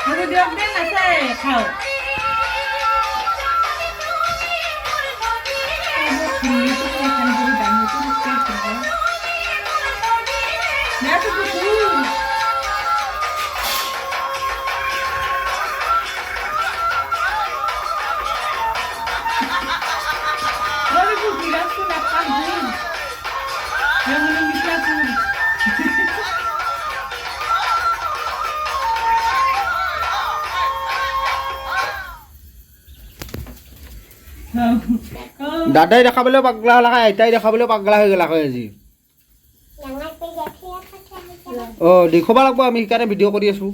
Aku diok deh nasi kau. Ini tuh kelihatan jadi banyak tuh kayak nah tuh tuh. Baru tuh bilang tuh dapat tuh. Yang belum bisa tuh. দাদাই দেখাবলৈ পাগলা হলা খাই আইতাই দেখাবলৈ পাগলা হৈ গলা আজি অ দেখুৱাব লাগিব আমি সেইকাৰণে ভিডিঅ' কৰি আছো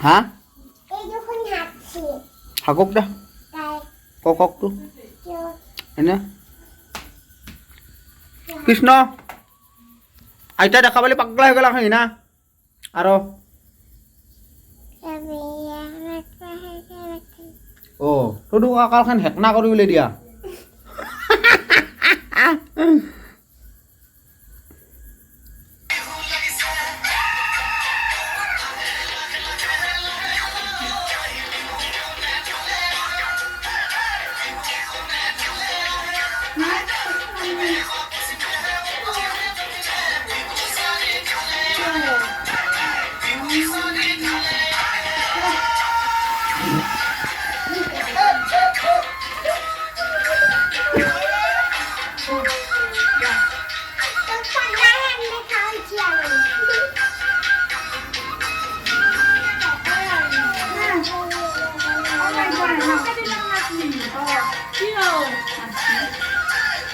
হা হাকক দা কককটো এনে কৃষ্ণ আইতা দেখাবলৈ পাগলা হৈ গলা খাই না আৰু ও তোৰ কালখন হেকনা কৰিবলৈ দিয়া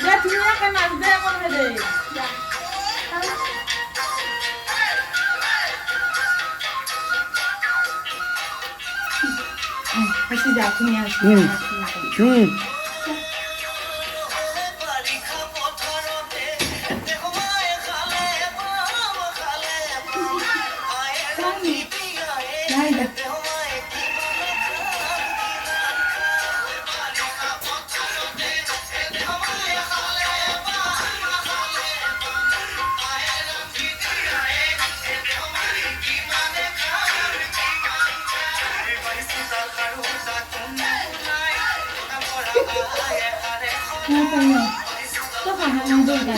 Ya dunia kan ada yang mana deh. Pasti jatuhnya. Có phải là làm gì cả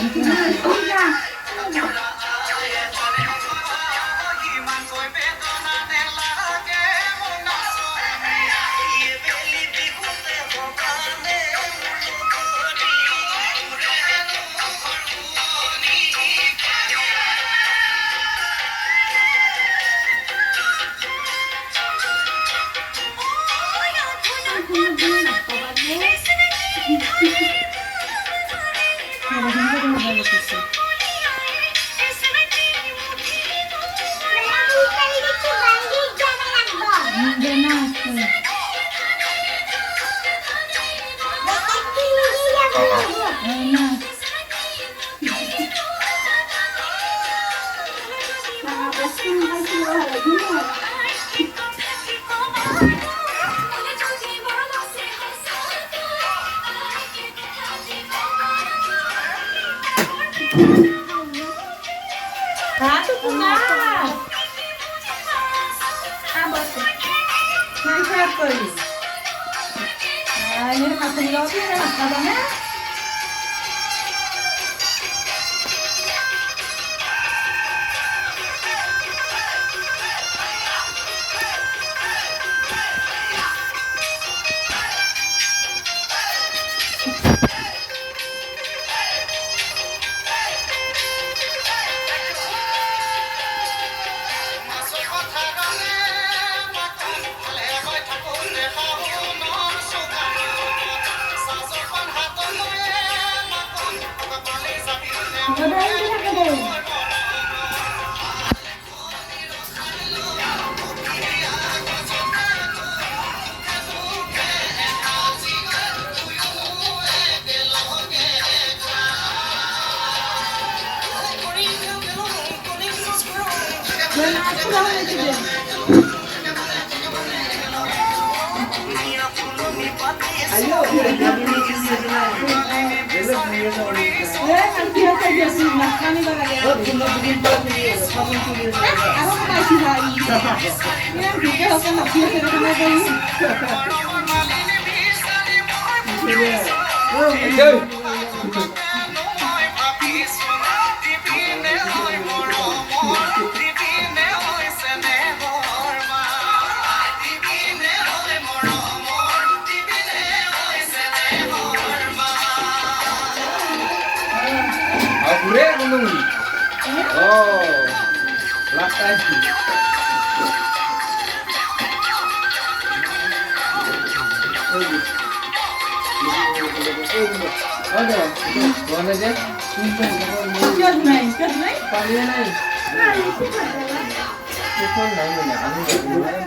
Satu punah. Abot. Nanti apa ini? Nah, ini makan roti ya, abangnya. Ayo, jadi ini sini belum biasa orang. Kan biasa biasa nakani lagi. Oh, cuma bikin pagi ini, kamu sini. Aku masih lagi. Ini juga aku nak biasa kena beli. Aku rek ngomong. Oh, last time. Ada, mana je? Cut naik, cut naik. Paling naik. Nah, itu kan. Telepon naik mana?